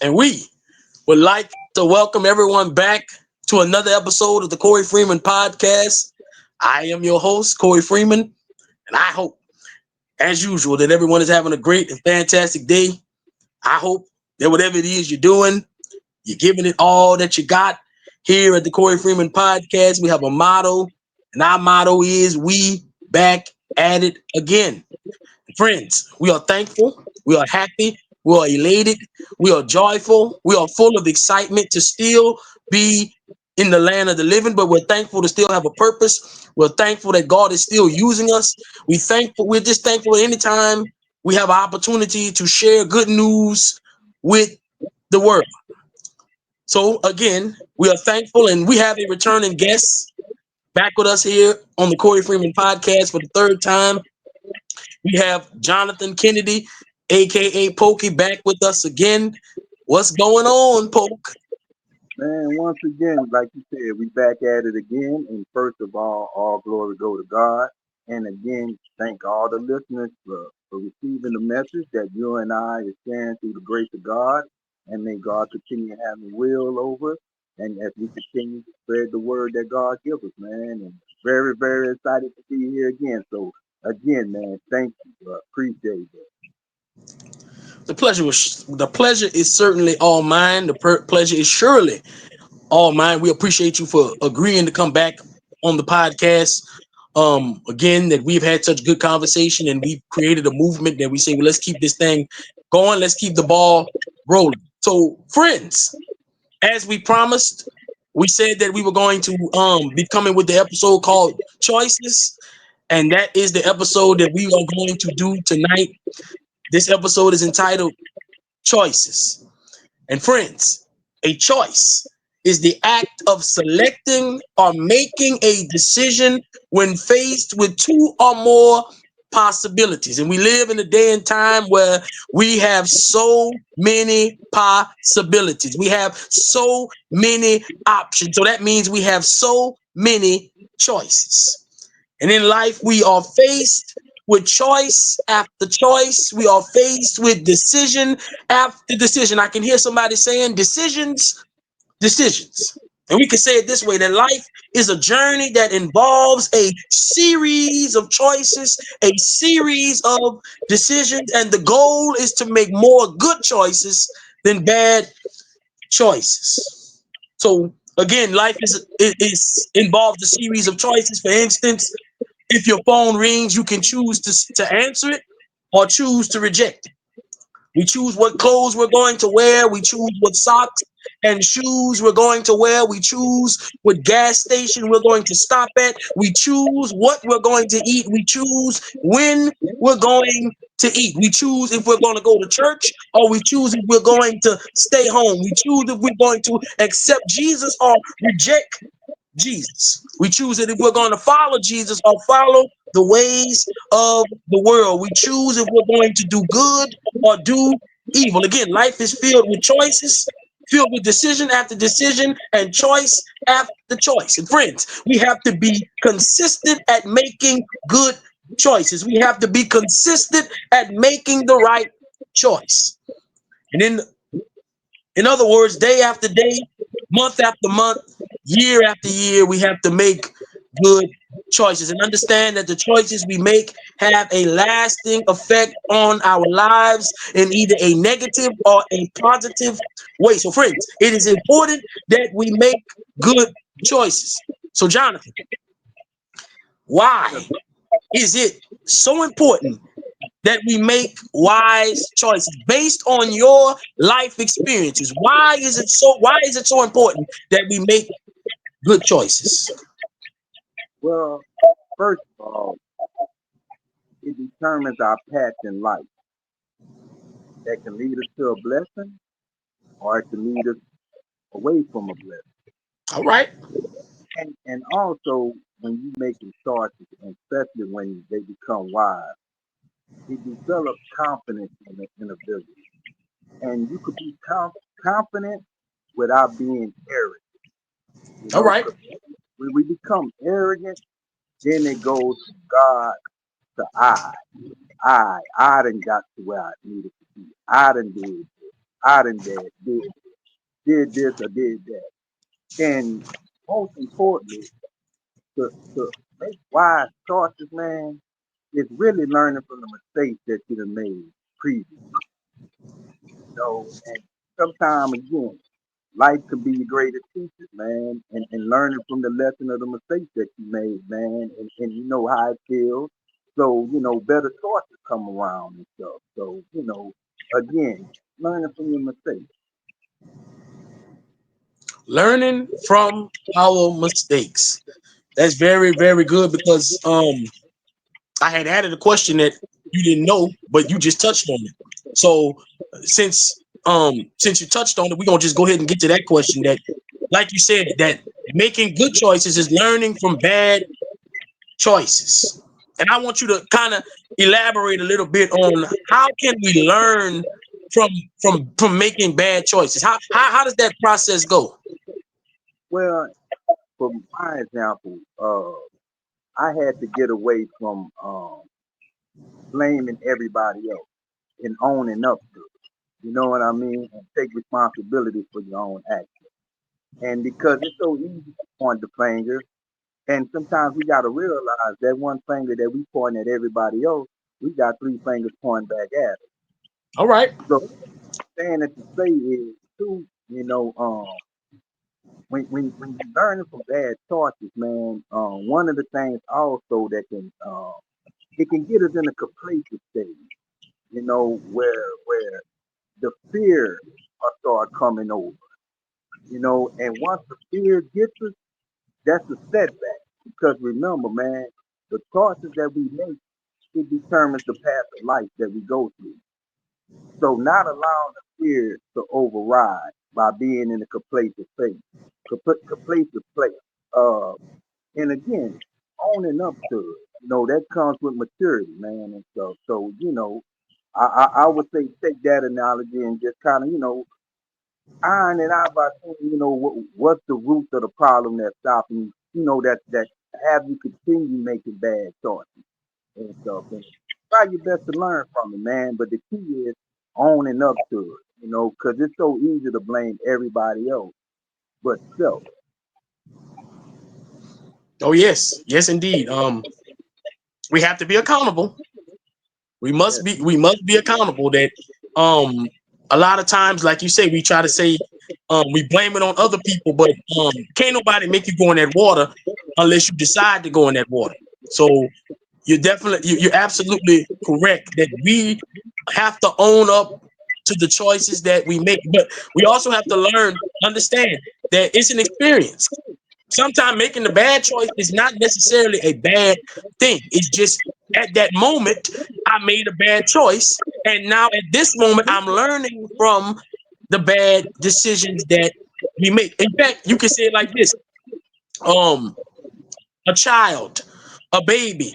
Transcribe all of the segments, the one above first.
And we would like to welcome everyone back to another episode of the Corey Freeman Podcast. I am your host, Corey Freeman, and I hope, as usual, that everyone is having a great and fantastic day. I hope that whatever it is you're doing, you're giving it all that you got. Here at the Corey Freeman Podcast, we have a motto, and our motto is "We back at it again." Friends, we are thankful, we are happy, we are elated, we are joyful, we are full of excitement to still be in the land of the living, but we're thankful to still have a purpose. We're thankful that God is still using us. We're just thankful anytime we have an opportunity to share good news with the world. So again, we are thankful and we have a returning guest back with us here on the Corey Freeman Podcast for the third time. We have Jonathan Kennedy, aka Pokey, back with us again. What's going on, Poke? Man, once again, like you said, we back at it again. And first of all glory go to God. And again, thank all the listeners for receiving the message that you and I are sharing through the grace of God. And may God continue having will over us. And as we continue to spread the word that God gives us, man. And very, very excited to be here again. So again, man, thank you. Appreciate it. The pleasure is certainly all mine. Pleasure is surely all mine. We appreciate you for agreeing to come back on the podcast. Again, that we've had such good conversation and we've created a movement that we say, well, let's keep this thing going. Let's keep the ball rolling. So, friends, as we promised, we said that we were going to be coming with the episode called Choices, and that is the episode that we are going to do tonight. This episode is entitled Choices. And friends, a choice is the act of selecting or making a decision when faced with two or more possibilities. And we live in a day and time where we have so many possibilities. We have so many options. So that means we have so many choices. And in life, we are faced with choice after choice. We are faced with decision after decision. I can hear somebody saying decisions, decisions. And we can say it this way, that life is a journey that involves a series of choices, a series of decisions. And the goal is to make more good choices than bad choices. So again, life is involves a series of choices. For instance, if your phone rings, you can choose to answer it or choose to reject it. We choose what clothes we're going to wear. We choose what socks and shoes we're going to wear. We choose what gas station we're going to stop at. We choose what we're going to eat. We choose when we're going to eat. We choose if we're going to go to church or we choose if we're going to stay home. We choose if we're going to accept Jesus or reject Jesus. We choose it if we're going to follow Jesus or follow the ways of the world. We choose if we're going to do good or do evil. Again, life is filled with choices, filled with decision after decision and choice after choice. And friends, we have to be consistent at making good choices. We have to be consistent at making the right choice. And in other words, day after day, month after month, year after year, we have to make good choices and understand that the choices we make have a lasting effect on our lives in either a negative or a positive way. So, friends, it is important that we make good choices. So, Jonathan, why is it so important that we make wise choices based on your life experiences? Why is it so important that we make good choices? Well, first of all, it determines our path in life. That can lead us to a blessing or it can lead us away from a blessing. All right. And also when you making choices, and especially when they become wise, it develops confidence in the ability. And you could be confident without being arrogant. You All know, right. 'cause when we become arrogant, then it goes from God to I. I done got to where I needed to be. I done did. I done did this or did that. And most importantly, to make wise choices, man, is really learning from the mistakes that you done made previously. And sometimes again, life can be your greatest teacher, man, and learning from the lesson of the mistakes that you made, man, and you know how it feels. So, better choices come around and stuff. So, again, learning from your mistakes. Learning from our mistakes. That's very, very good because I had added a question that you didn't know, but you just touched on it. So since you touched on it, we're gonna just go ahead and get to that question that, like you said, that making good choices is learning from bad choices. And I want you to kind of elaborate a little bit on how can we learn from from making bad choices? How does that process go? Well, for my example, I had to get away from blaming everybody else and owning up to it. You know what I mean? And take responsibility for your own actions. And because it's so easy to point the finger, and sometimes we got to realize that one finger that we point at everybody else, we got three fingers pointing back at us. All right. So saying it to say is too, when you're learning from bad choices, man, one of the things also that can it can get us in a complacent stage, where the fear will start coming over, and once the fear gets us, that's a setback. Because remember, man, the choices that we make, it determines the path of life that we go through. So not allowing the fear to override by being in a complacent place, complacent place. Uh, and again, owning up to it, that comes with maturity, man, and stuff. So, I would say take that analogy and just kind of, iron it out by saying, what's the root of the problem that's stopping you, that have you continue making bad choices and stuff. And try your best to learn from it, man. But the key is owning up to it, because it's so easy to blame everybody else but self. Oh yes, yes indeed. We have to be accountable. Yes, We must be accountable that um a lot of times, like you say, we try to say we blame it on other people, but can't nobody make you go in that water unless you decide to go in that water. So you're absolutely correct that we have to own up to the choices that we make, but we also have to understand that it's an experience. Sometimes making the bad choice is not necessarily a bad thing. It's just at that moment I made a bad choice, and now at this moment I'm learning from the bad decisions that we make. In fact, you can say it like this: um, a child, a baby,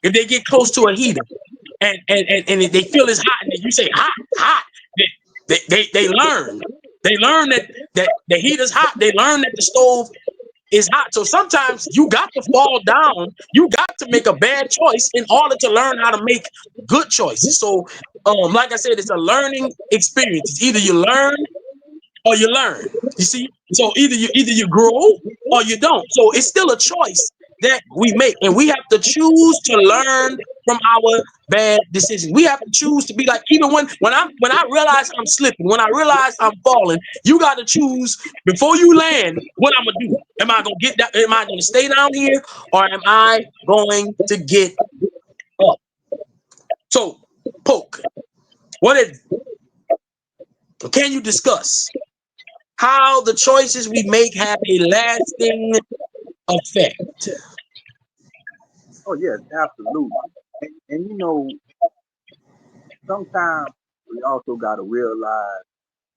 if they get close to a heater and they feel it's hot, and you say hot, hot, they learn. They learn that the heater's hot. They learn that the stove is hot. So sometimes you got to fall down. You got to make a bad choice in order to learn how to make good choices. So, like I said, it's a learning experience. It's either you learn or you learn. You see, so either you grow or you don't. So it's still a choice that we make, and we have to choose to learn from our bad decisions. We have to choose to be like, even when I realize I'm slipping, when I realize I'm falling, you got to choose before you land what I'm gonna do. Am I gonna get that? Am I gonna stay down here, or am I going to get up? So, poke. What did, can you discuss how the choices we make have a lasting effect? oh yes, absolutely. And sometimes we also got to realize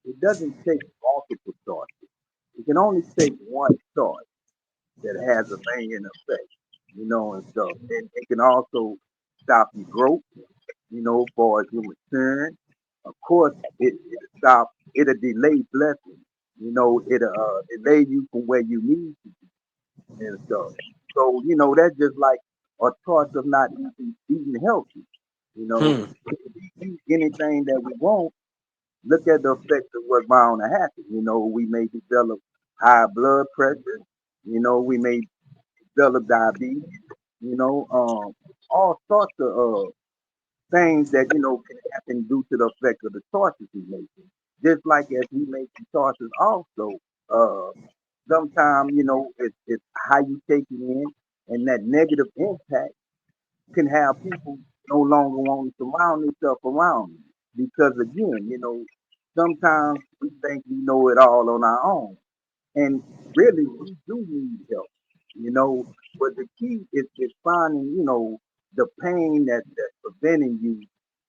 it doesn't take multiple choices. It can only take one choice that has a lasting effect, and stuff. And it can also stop your growth, for as you maturing. Of course, it'll delay blessings, it'll delay you from where you need to be and stuff. So, that's just like a choice of not eating healthy, you know. Hmm. We eat anything that we want, look at the effects of what's bound to happen. We may develop high blood pressure. We may develop diabetes. All sorts of things that can happen due to the effect of the choices we make. Just like as we make the choices, also, uh, sometimes it's how you take it in, and that negative impact can have people no longer want to surround themselves around you. Because again, sometimes we think we know it all on our own. And really, we do need help, you know. But the key is finding, the pain that's preventing you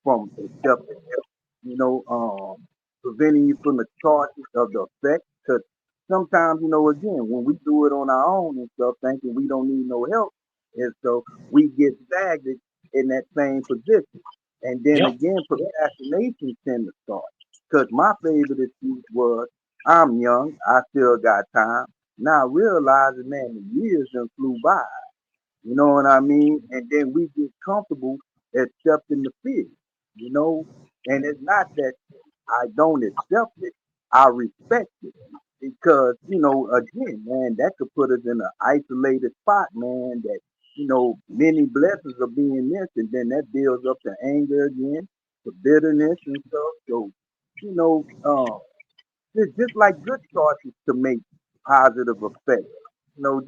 from accepting help, preventing you from the charges of the effect. Because sometimes, again, when we do it on our own and stuff, thinking we don't need no help, and so we get stagnant in that same position. And then Yep. again, procrastination tend to start. Because my favorite excuse was, I'm young, I still got time. Now realizing, man, the years done flew by. You know what I mean? And then we get comfortable accepting the fear, you know? And it's not that I don't accept it, I respect it. Because, again, man, that could put us in an isolated spot, man, that, many blessings are being missed. And then that builds up to anger again, to bitterness and stuff. So, you know, um, it's just like good choices to make positive effects.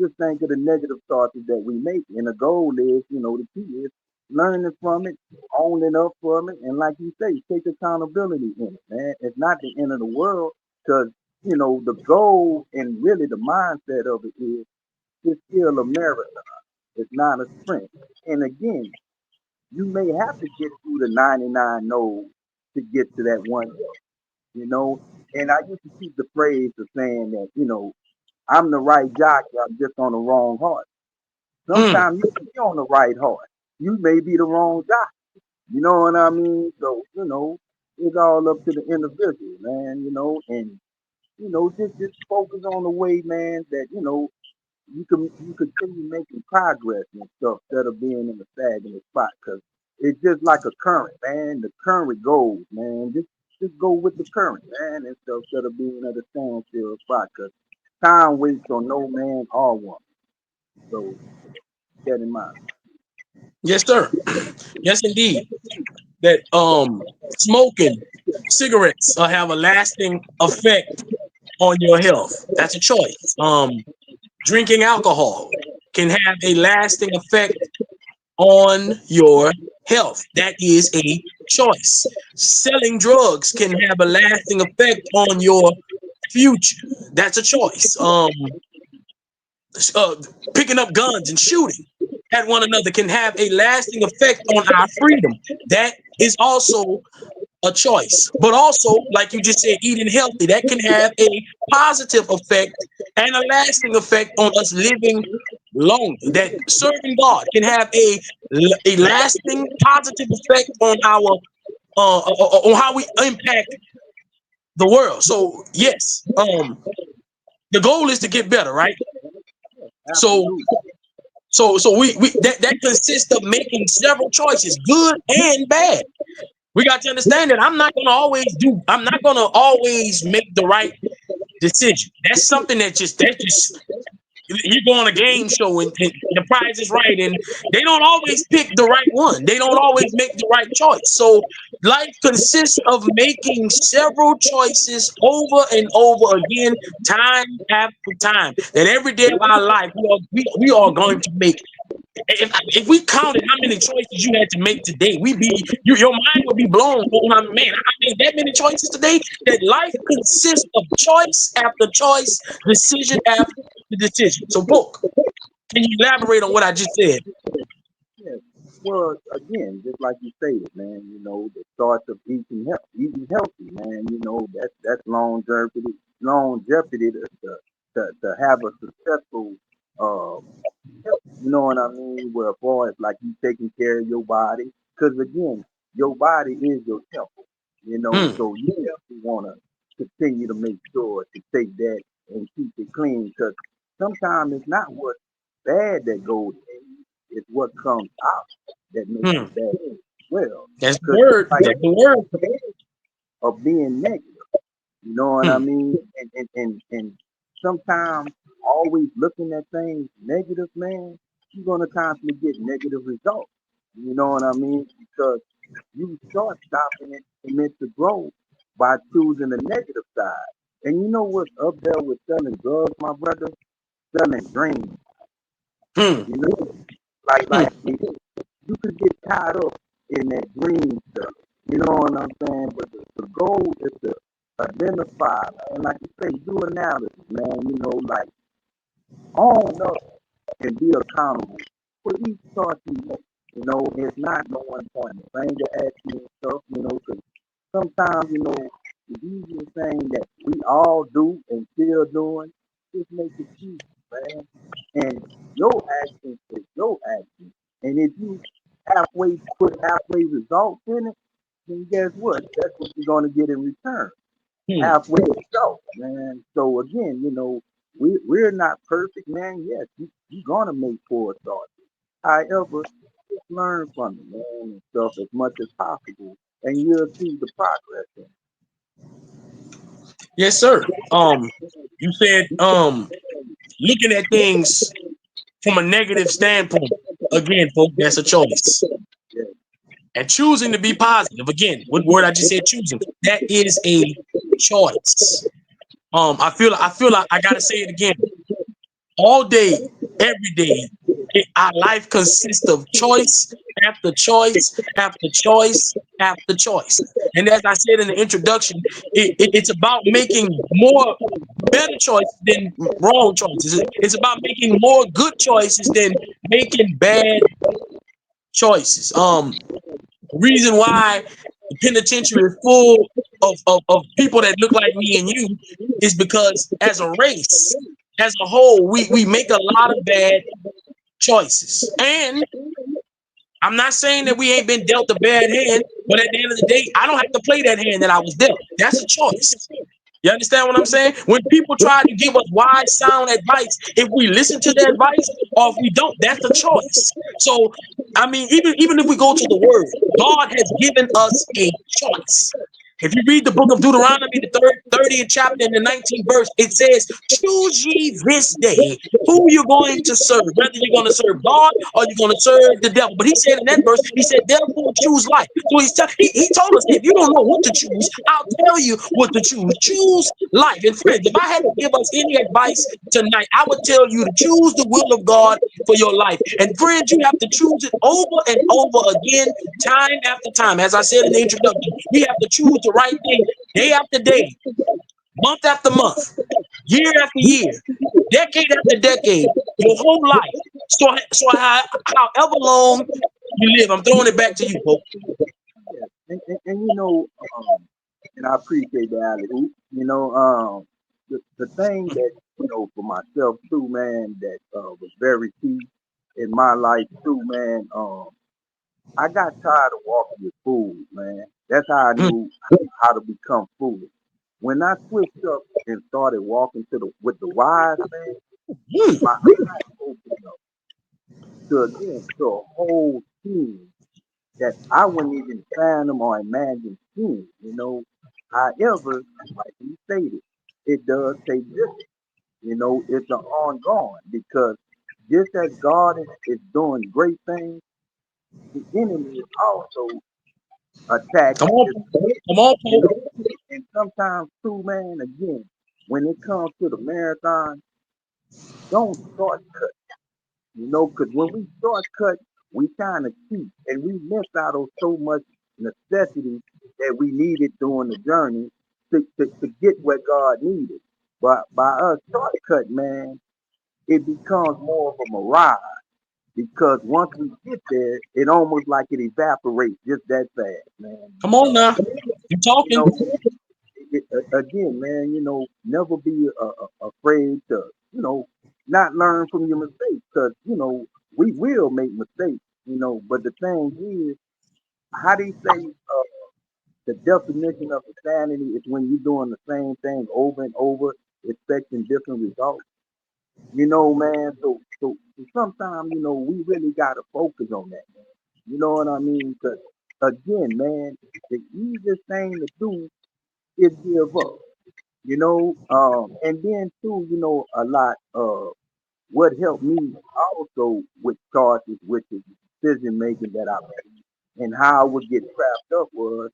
Just think of the negative choices that we make. And the goal is, the key is learning from it, owning up from it, and like you say, take accountability in it, man. It's not the end of the world because, the goal and really the mindset of it is it's still a marathon. It's not a sprint. And again, you may have to get through the 99 no's to get to that one you know. And I used to keep the phrase of saying that, I'm the right jockey, I'm just on the wrong horse. Mm. Sometimes you can be on the right horse. You may be the wrong jockey. You know what I mean? So, it's all up to the individual, man, and just focus on the way, man, that, you continue making progress and stuff instead of being in a stagnant spot. Cause it's just like a current, man. The current goes, man. Just go with the current, man, and stuff instead of being at a standstill spot. Cause time waits on no man or woman. So keep that in mind. Yes, sir. Yes, indeed. That smoking cigarettes have a lasting effect on your health. That's a choice. Drinking alcohol can have a lasting effect on your health. That is a choice. Selling drugs can have a lasting effect on your future. That's a choice. Uh, Picking up guns and shooting at one another can have a lasting effect on our freedom. That is also a choice. But also, like you just said, eating healthy, that can have a positive effect and a lasting effect on us living longer. That serving God can have a lasting positive effect on our on how we impact the world. So yes, the goal is to get better, right? So Absolutely. so we that consists of making several choices, good and bad. We got to understand that I'm not gonna always make the right decision. That's something that's just you go on a game show and the prize is right, and they don't always pick the right one. They don't always make the right choice. So life consists of making several choices over and over again, time after time. That every day of our life we are going to make. If we counted how many choices you had to make today, your mind would be blown on how man I made that many choices today. That life consists of choice after choice, decision after decision. So, book, can you elaborate on what I just said? Yeah. Well, again, just like you stated, man, the start of eating healthy, man, that's longevity to have a successful uh you know what I mean? Where far as like you taking care of your body, because again, your body is your temple, Hmm. so you definitely want to continue to make sure to take that and keep it clean, because sometimes it's not what's bad that goes in, it's what comes out that makes Hmm. it bad as well. That's the Because just word. like That's the word. of being negative. You know what I Hmm. mean? And sometimes always looking at things negative, man, you're gonna constantly get negative results. You know what I mean? Because you start stopping it and meant to grow by choosing the negative side. And you know what's up there with selling drugs, my brother? Selling dreams. Hmm. You know, like Hmm. you could get tied up in that dream stuff. You know what I'm saying? But the goal is to identify, and like you say, do analysis, man. You know, like own up and be accountable for each choice you make. You know, it's not no one point the finger at you and stuff, you know, because sometimes, you know, the easiest thing that we all do and still doing is make excuses, man. And your action is your action. And if you put halfway results in it, then guess what? That's what you're going to get in return. Hmm. Halfway results, man. So again, you know, we're not perfect, man. Yes, you're going to make poor thoughts. However, just learn from it, man, and stuff as much as possible, and you'll see the progress in Yes, sir. You said looking at things from a negative standpoint. Again, folks, that's a choice. it. And choosing to be positive. Again, what word I just said, choosing. That is a choice. I feel like I gotta say it again. All day, every day, our life consists of choice after choice after choice after choice. And as I said in the introduction, it's about making more better choices than wrong choices. It's about making more good choices than making bad choices. Reason why the penitentiary is full of people that look like me and you is because as a race, as a whole, we make a lot of bad choices. And I'm not saying that we ain't been dealt a bad hand, but at the end of the day, I don't have to play that hand that I was dealt. That's a choice. You understand what I'm saying? When people try to give us wise, sound advice, if we listen to their advice or if we don't, that's a choice. So, I mean, even if we go to the word, God has given us a choice. If you read the book of Deuteronomy, the 30th chapter and the 19th verse, it says, choose ye this day who you're going to serve, whether you're going to serve God or you're going to serve the devil. But he said in that verse, he said, therefore choose life. So he told us, if you don't know what to choose, I'll tell you what to choose. Choose life. And friends, if I had to give us any advice tonight, I would tell you to choose the will of God for your life. And friends, you have to choose it over and over again, time after time. As I said in the introduction, we have to choose the right thing day after day, month after month, year after year, decade after decade, your whole life. However long you live, I'm throwing it back to you, Pope. Yeah. And you know, and I appreciate the alley oop. You know, the thing that you know for myself too, man, that was very key in my life too, man. I got tired of walking with fools, man. That's how I Mm, knew how to become foolish. When I switched up and started walking with the wise man, mm. my eyes opened up to a whole scene that I wouldn't even fathom or imagine seeing, you know. However, like you stated, it does take discipline. You know, it's an ongoing because just as God is doing great things, the enemy is also Come attacking on, his Pope. kid, Come on, you Pope. know. And sometimes too, man, again, when it comes to the marathon, don't shortcut, you know, because when we shortcut, we kind of cheat and we miss out on so much necessity that we needed during the journey to get what God needed. But by us shortcut, man, it becomes more of a mirage because once we get there, it almost like it evaporates just that fast, man. Come on now. You You know, talking. again, man, you know, never be afraid to, you know, not learn from your mistakes because, you know, we will make mistakes, you know, but the thing is, how they say the definition of insanity is when you're doing the same thing over and over, expecting different results. You know, man, so sometimes, you know, we really got to focus on that, man. You know what I mean? Because, again, man, the easiest thing to do is give up. And then too, a lot what helped me also with choices, which is decision making that I made and how I would get trapped up was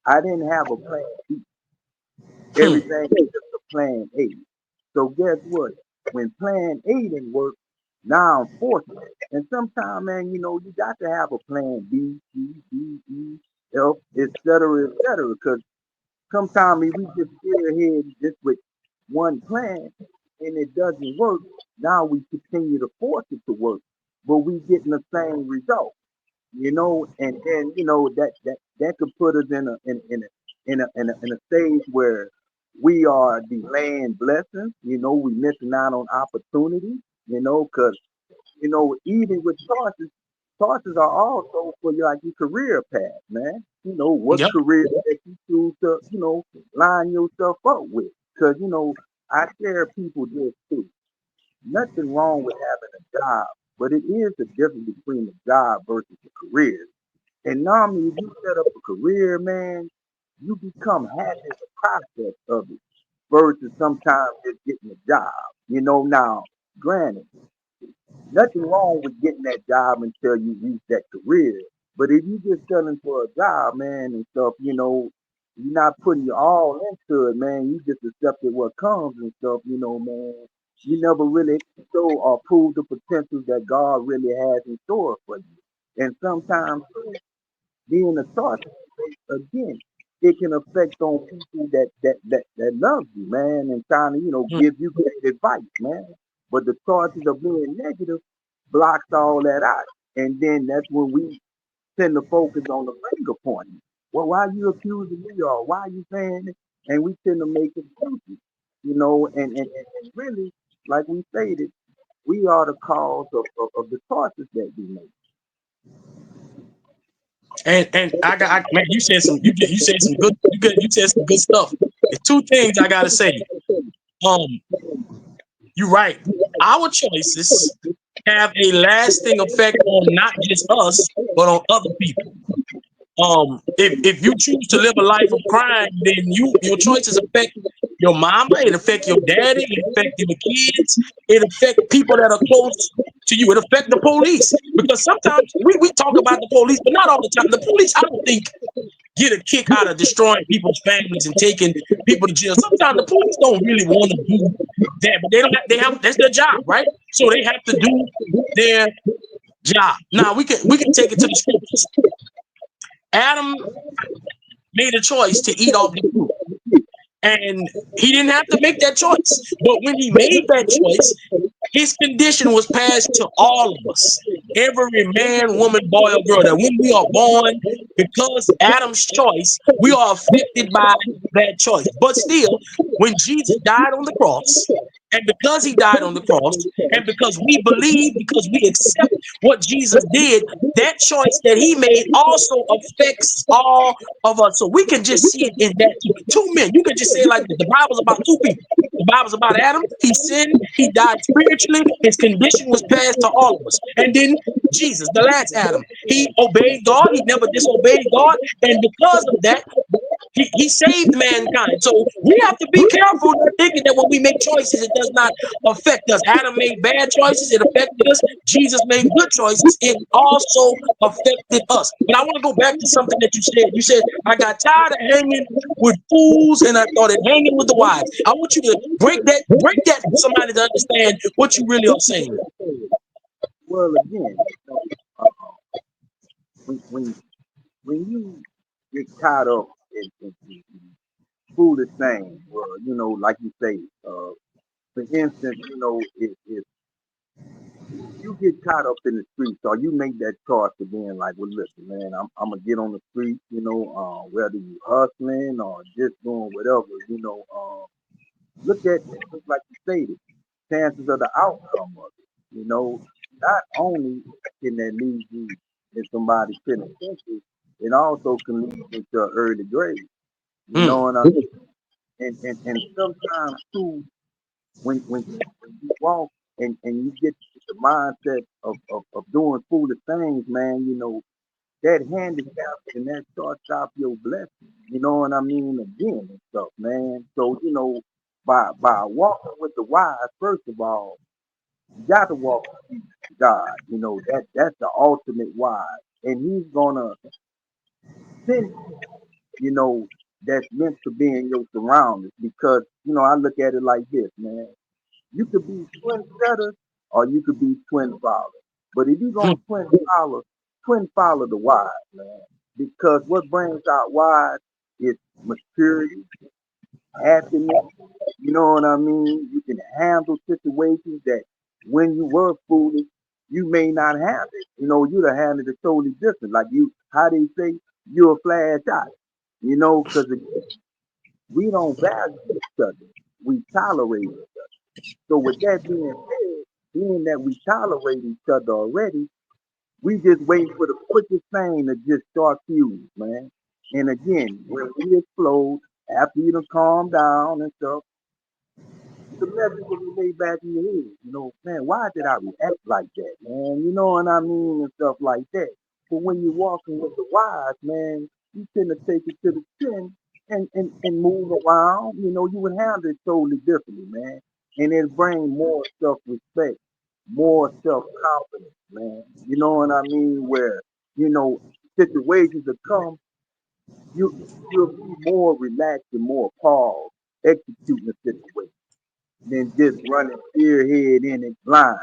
I didn't have a plan B. Hmm. Everything was just a plan A. So guess what? When plan A didn't work, now I'm forced it. And sometimes, man, you got to have a plan B, C, D, E, F, et cetera, et cetera. Because sometimes if we just steer ahead just with one plan and it doesn't work, now we continue to force it to work, but we getting the same result, and then that could put us in a stage where we are delaying blessings, we missing out on opportunities, because even with choices are also for your like your career path, man. What Yep. career that you choose to, line yourself up with. Because, I share people this too. Nothing wrong with having a job, but it is the difference between a job versus a career. And normally, if you set up a career, man, you become happy in the process of it versus sometimes just getting a job. Now, granted, nothing wrong with getting that job until you reach that career. But if you just selling for a job, man, and stuff, you're not putting your all into it, man. You just accepted what comes and stuff, man. You never really show or prove the potential that God really has in store for you. And sometimes being a thought, again, it can affect on people that love you, man, and trying to, Hmm. give you great advice, man. But the choices of being negative blocks all that out. And then that's when we tend to focus on the finger pointing. Well, why are you accusing me or why are you saying it? And we tend to make excuses, and really, like we stated, we are the cause of the choices that we make. And man, you said some good you said some good stuff. There's two things I gotta say. Um, you're right. Our choices have a lasting effect on not just us, but on other people. If you choose to live a life of crime, then your choices affect your mama, it affect your daddy, it affect your kids, it affect people that are close to you, it affect the police. Because sometimes we talk about the police, but not all the time. The police, I don't think, get a kick out of destroying people's families and taking people to jail. Sometimes the police don't really want to do that, but they have that's their job, right? So they have to do their job. Now we can take it to the scriptures. Adam made a choice to eat off the fruit. And he didn't have to make that choice. But when he made that choice, his condition was passed to all of us. Every man, woman, boy, or girl, that when we are born, because Adam's choice, we are affected by that choice. But still, when Jesus died on the cross, and because he died on the cross, and because we believe, because we accept what Jesus did, that choice that he made also affects all of us. So we can just see it in that two men. You can just say it like this. The Bible's about two people. The Bible's about Adam. He sinned. He died spiritually. His condition was passed to all of us. And then Jesus, the last Adam, he obeyed God. He never disobeyed God. And because of that, he saved mankind. So we have to be careful not thinking that when we make choices, it does not affect us. Adam made bad choices, it affected us. Jesus made good choices, it also affected us. But I want to go back to something that you said. You said, I got tired of hanging with fools and I started hanging with the wise. I want you to break that for somebody to understand what you really are saying. Well, again, uh, when when when you get caught up in foolish things, well, like you say, for instance, if you get caught up in the streets or you make that choice of being like, well, listen, man, I'm gonna get on the street, whether you hustling or just doing whatever, look at it just like you stated, chances of the outcome of it, not only can that lead you in somebody's penitentiary, it also can lead you to an early grave, Mm, what I mean? And sometimes too, when you walk and you get the mindset of doing foolish things, man, that handicap and that starts off your blessing. You know what I mean? Again and stuff, man. So, by walking with the wise, first of all, you got to walk with God. That's the ultimate wise. And he's gonna send, you know, that's meant to be in your surroundings because, I look at it like this, man. You could be twin setters or you could be twin fathers. But if you're Hmm. gonna twin follow the wise, man. Because what brings out wise is maturity, happiness. You know what I mean? You can handle situations that when you were foolish, you may not have it. You'd have handled it totally different. Like how they say, you're a flash out. Because we don't value each other. We tolerate it. So with that being said, being that we tolerate each other already, we just wait for the quickest thing to just start fusing, man. And again, when we explode, after you done calm down and stuff, the message will be laid back in your head. Man, why did I react like that, man? You know what I mean? And stuff like that. But when you're walking with the wise, man, you tend to take it to the chin and move around. You would handle it totally differently, man. And it bring more self-respect, more self-confidence, man. You know what I mean? Where, you know, situations that come, you'll be more relaxed and more paused executing the situation than just running spearhead in it blind.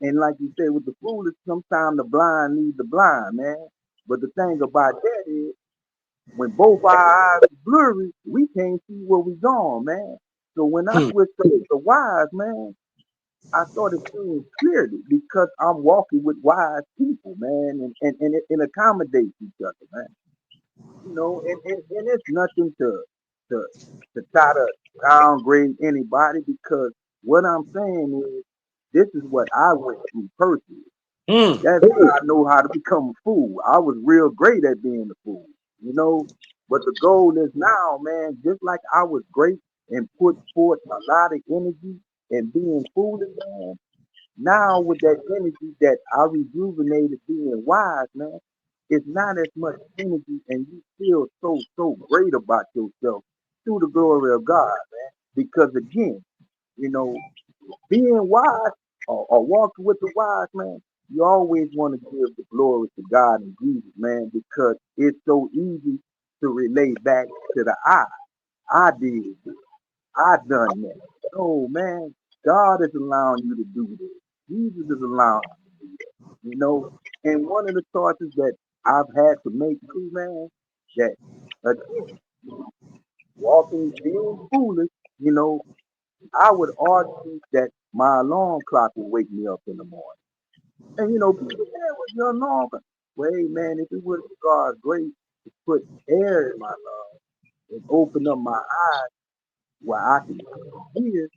And like you say with the foolish, sometimes the blind lead the blind, man. But the thing about that is, when both our eyes are blurry, we can't see where we going, man. So when I Hmm. switched to the wise, man, I started seeing clearly because I'm walking with wise people, man, and accommodate each other, man. And it's nothing to to try to downgrade anybody because what I'm saying is this is what I went through personally. Hmm. That's how I know how to become a fool. I was real great at being a fool, you know. But the goal is now, man, just like I was great and put forth a lot of energy and being foolish, man. Now with that energy that I rejuvenated being wise, man, it's not as much energy and you feel so great about yourself through the glory of God, man. Because again, you know, being wise or walking with the wise, man, you always want to give the glory to God and Jesus, man, because it's so easy to relate back to the I. I did this. I done that. No, man, God is allowing you to do this. Jesus is allowing you know. And one of the choices that I've had to make too, man, that again, walking being foolish, you know, I would argue that my alarm clock would wake me up in the morning. And people say, what's your alarm clock? Well, hey, man, if it was God's grace to put air in my lungs and open up my eyes where I can hear,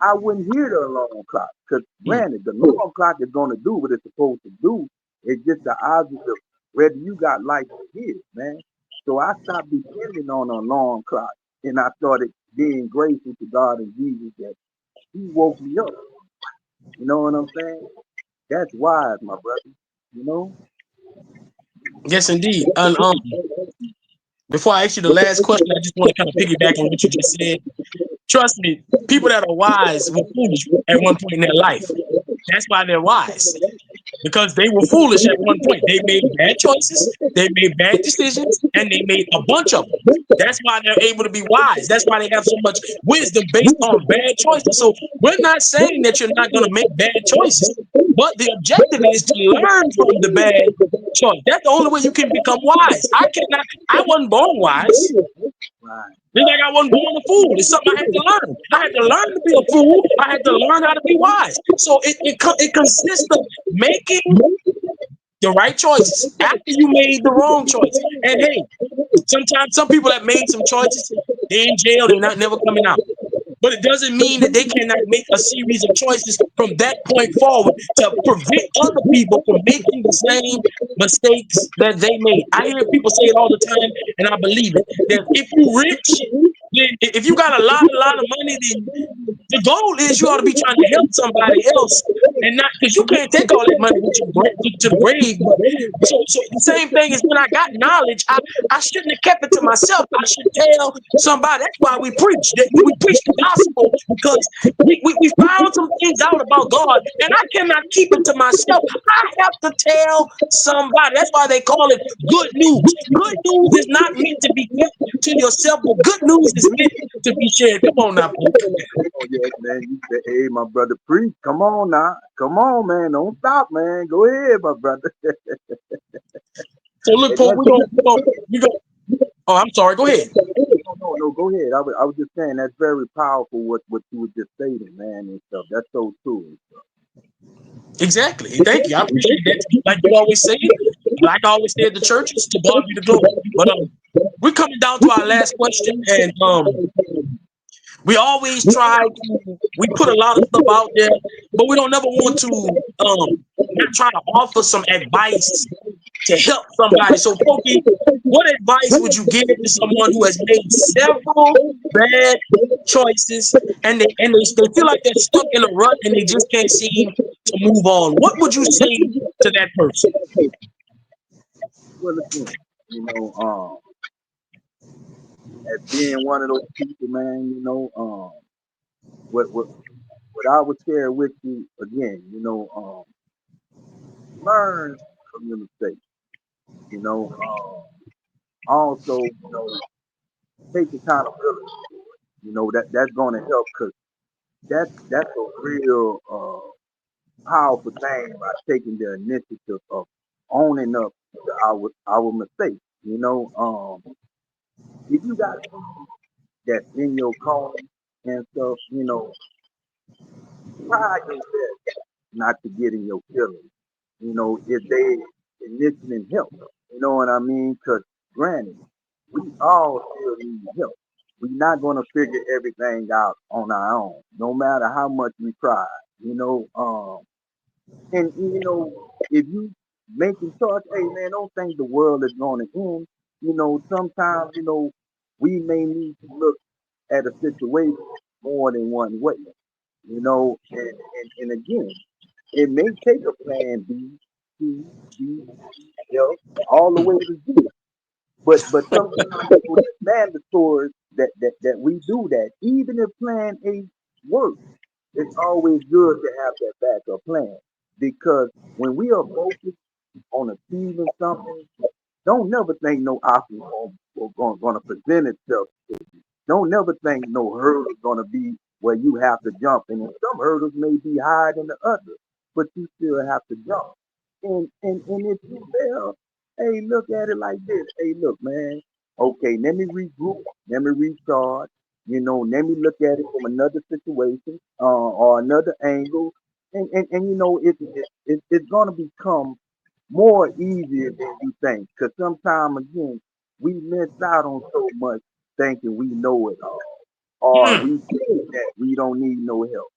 I wouldn't hear the alarm clock. Because Hmm. granted, the alarm clock is going to do what it's supposed to do. It's just the object of whether you got life to hear, man. So I stopped depending on an alarm clock and I started being grateful to God and Jesus that He woke me up. You know what I'm saying? That's wise, my brother. You know? Yes, indeed. And before I ask you the last question, I just want to kind of piggyback on what you just said. Trust me, people that are wise were foolish at one point in their life. That's why they're wise. Because they were foolish at one point. They made bad choices, they made bad decisions, and they made a bunch of them. That's why they're able to be wise. That's why they have so much wisdom based on bad choices. So we're not saying that you're not going to make bad choices, but the objective is to learn from the bad choice. That's the only way you can become wise. I wasn't born wise. Right, Just like I wasn't born a fool. It's something I had to learn. I had to learn to be a fool. I had to learn how to be wise. So it consists of making the right choices after you made the wrong choice. And hey, sometimes some people that made some choices, they in jail, they're not never coming out. But it doesn't mean that they cannot make a series of choices from that point forward to prevent other people from making the same mistakes that they made. I hear people say it all the time, and I believe it. That if you're rich, then if you got a lot of money, then the goal is you ought to be trying to help somebody else and not because you can't take all that money with you to the grave. But so the same thing is when I got knowledge, I shouldn't have kept it to myself. I should tell somebody. That's why we preach. That we preach the gospel because we found some things out about God, and I cannot keep it to myself. I have to tell somebody. That's why they call it good news. Good news is not meant to be kept to yourself, but good news is meant to be shared. Come on now, Pope. Oh yes, man. You say, hey, my brother, preach. Come on now. Come on, man. Don't stop, man. Go ahead, my brother. So look, And Pope, that's we gonna. Oh, I'm sorry. Go ahead. no. Go ahead. I was just saying that's very powerful. What you were just stating, man, and stuff. That's so true. Exactly. Thank you. I appreciate that. Like you always say, like I always say at the churches, to God be the glory. But we're coming down to our last question, and we always try to we put a lot of stuff out there, but we don't never want to not try to offer some advice to help somebody. So, Pokey, what advice would you give to someone who has made several bad choices and they feel like they're stuck in a rut and they just can't seem to move on? What would you say to that person? Well, again, you know, as being one of those people, man, what I would share with you again, learn from your mistakes. You know, also, take accountability. That's going to help because that's a real powerful thing by taking the initiative of owning up to our mistakes. If you got something that's in your calling and stuff, try your best not to get in your feelings. If they initiating help, you know what I mean? Because granted, we all still need help. We're not going to figure everything out on our own, no matter how much we try. You know, and if you making choice, hey man, don't think the world is going to end. Sometimes we may need to look at a situation more than one way. And again, it may take a plan B, C, D, F, all the way to Z. But sometimes it's mandatory that we do that. Even if plan A works, it's always good to have that backup plan. Because when we are focused on achieving something, don't never think no obstacle going to present itself. Don't never think no hurdle is going to be where you have to jump. And some hurdles may be higher than the others, but you still have to jump. And if you fail, hey, look at it like this. Hey, look, man. Okay, let me regroup. Let me recharge. Let me look at it from another situation or another angle. And it's going to become more easier than you think. Because sometimes, again, we miss out on so much thinking we know it all, or we think that we don't need no help,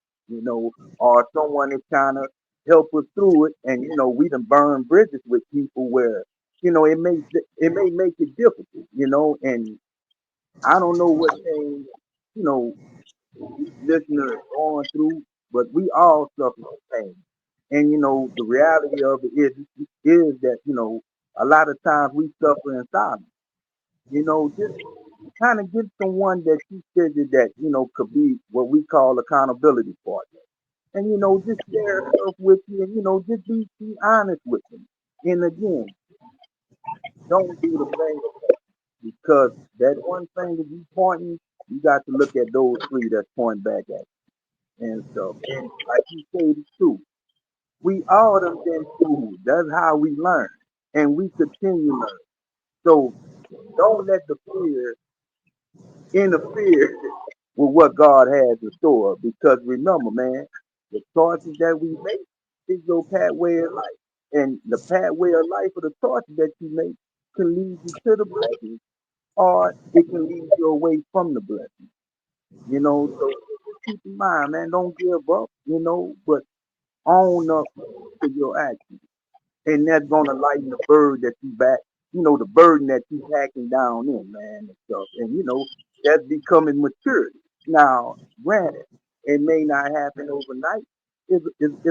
or someone is trying to help us through it, and we done burn bridges with people where it may make it difficult, and I don't know what things you know each listener is going through, but we all suffer from pain. And the reality of it is that a lot of times we suffer in silence. Just kind of get someone that you figure that could be what we call accountability partner, and just share stuff with you, and just be honest with them. And again, don't do the thing because that one thing that you pointing, you got to look at those three that's pointing back at you and stuff. And like you said, it's true. We all done been through. That's how we learn, and we continue to learn. So don't let the fear interfere with what God has in store. Because remember, man, the choices that we make is your pathway of life. And the pathway of life or the choices that you make can lead you to the blessing or it can lead you away from the blessing. So just keep in mind, man, don't give up, but own up to your actions. And that's gonna lighten the burden that you back, the burden that you packing down in, man, and stuff. And that's becoming maturity. Now, granted, it may not happen overnight, is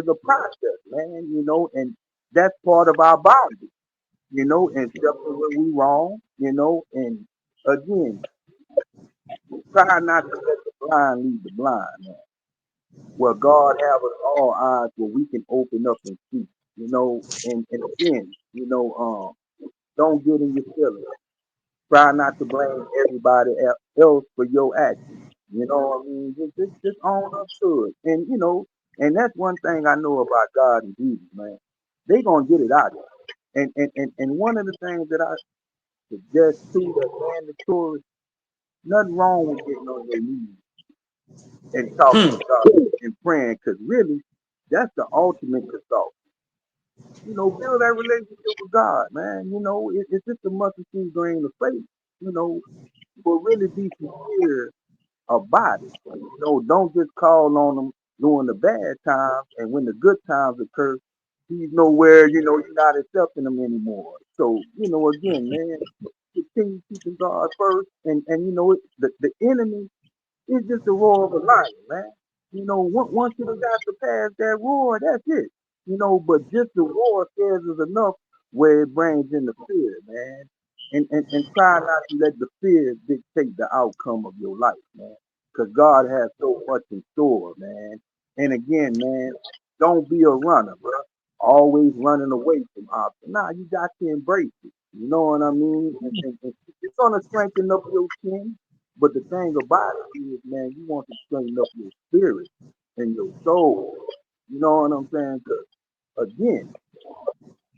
a process, man. And that's part of our body. And especially when we wrong. And again, try not to let the blind lead the blind, man. Where God have us all eyes where we can open up and see. And again, don't get in your feelings. Try not to blame everybody else for your actions. You know what I mean? Just own up to it. And that's one thing I know about God and Jesus, man. They gonna get it out of you. And one of the things that I suggest too that's mandatory, nothing wrong with getting on your knees and talking Hmm. to God and praying, because really, that's the ultimate result. Build that relationship with God, man. It's just a mustard seed grain of faith. You know, but really be sincere about it. Don't just call on him during the bad times, and when the good times occur, he's nowhere. You're not accepting him anymore. So, again, man, continue keeping God first, and the enemy is just a roar of a lion, man. Once you got to pass that roar, that's it. But just the roar scares us enough where it brings in the fear, man. And try not to let the fear dictate the outcome of your life, man. Because God has so much in store, man. And again, man, don't be a runner, bro. Always running away from obstacles. Nah, you got to embrace it. You know what I mean? And it's gonna strengthen up your skin. But the thing about it is, man, you want to straighten up your spirit and your soul. You know what I'm saying? Because, again,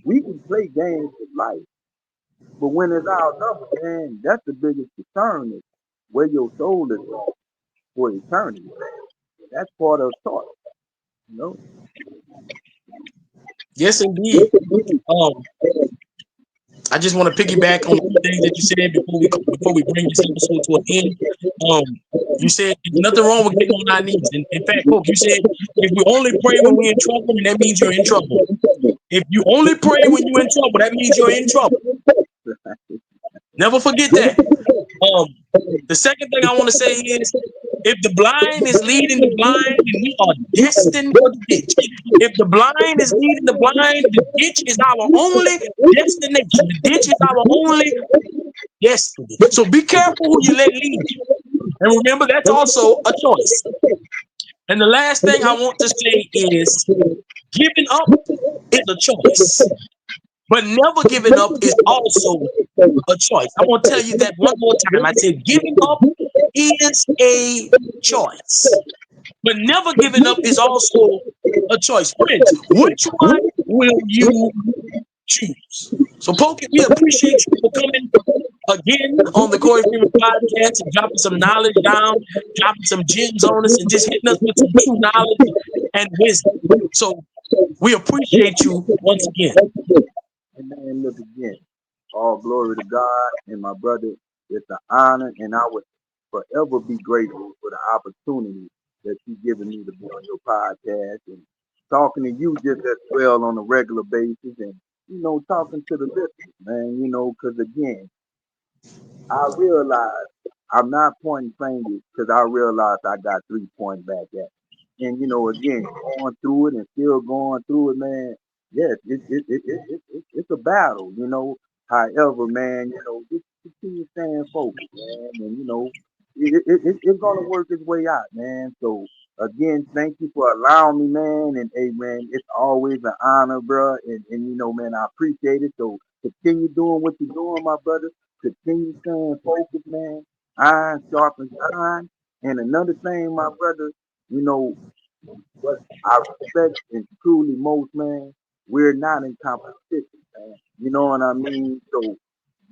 we can play games with life, but when it's our number, man, that's the biggest concern is where your soul is at for eternity, man. That's part of the choice, you know? Yes, indeed. Um, I just want to piggyback on the things that you said before we bring this episode to an end. You said there's nothing wrong with getting on our knees. In fact, Coke, you said if we only pray when we're in trouble, then that means you're in trouble. If you only pray when you're in trouble, that means you're in trouble. Never forget that. Um, the second thing I want to say is if the blind is leading the blind, then we are destined for the ditch. If the blind is leading the blind, the ditch is our only destination. The ditch is our only destiny. So be careful who you let lead you. And remember, that's also a choice. And the last thing I want to say is giving up is a choice, but never giving up is also a choice. I'm going to tell you that one more time. I said giving up is a choice, but never giving up is also a choice. Friends, which one will you choose? So, Pokey, we appreciate you for coming again on the Corey Freeman Podcast and dropping some knowledge down, dropping some gems on us, and just hitting us with some true knowledge and wisdom. So, we appreciate you once again. And man, look again. All glory to God and my brother. It's an honor, and I would forever be grateful for the opportunity that you've given me to be on your podcast and talking to you just as well on a regular basis, and talking to the listeners, man. Because again, I realize I'm not pointing fingers because I realize I got 3 points back at. And again, going through it and still going through it, man. Yes, it's a battle, However, man, just continue staying focused, man, and it's gonna work its way out, man. So again, thank you for allowing me, man. And hey, man, it's always an honor, bro. And man, I appreciate it. So continue doing what you're doing, my brother. Continue staying focused, man. Iron sharpens iron. And another thing, my brother, you know, what I respect and truly most, man, we're not in competition, man. You know what I mean? So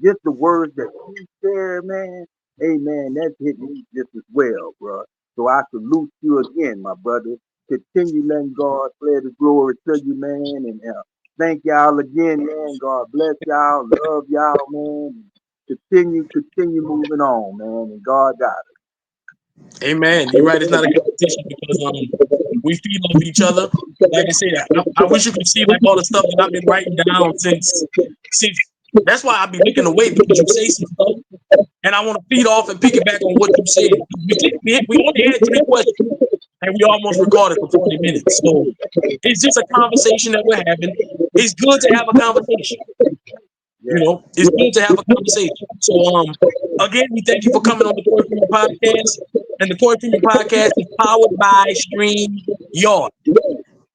just the words that you share, man, hey, man, that's hit me just as well, bro. So I salute you again, my brother. Continue letting God spread His glory to you, man. And thank y'all again, man. God bless y'all. Love y'all, man. Continue moving on, man. And God got Amen. You're right. It's not a competition because we feed off each other. Like I said, I wish you could see like all the stuff that I've been writing down since. That's why I've been looking away because you say some stuff, and I want to feed off and pick it back on what you said. We only had 3 questions. and we almost recorded for 40 minutes. So it's just a conversation that we're having. It's good to have a conversation. Yes. It's good to have a conversation. So, again, we thank you for coming on the Corey Freeman Podcast. And the Corey Freeman Podcast is powered by StreamYard.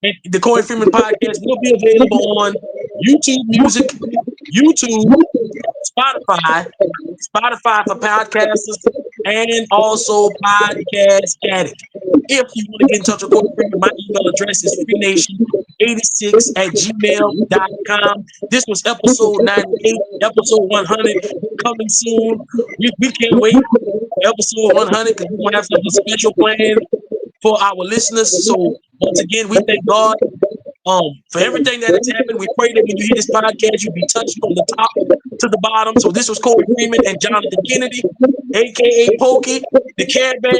And the Corey Freeman Podcast will be available on YouTube Music, YouTube, Spotify for podcasters, and also Podcast Addict. If you want to get in touch with Corey Freeman, my email address is freenation86@gmail.com. This was episode 98, episode 100 coming soon. We can't wait for episode 100 because we're going to have something special planned for our listeners. So once again, we thank God for everything that has happened. We pray that when you hear this podcast, you'll be touched from the top to the bottom. So this was Corey Freeman and Jonathan Kennedy, aka Pokey, the Care Bear,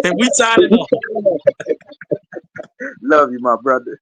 and we signing off. Love you, my brother.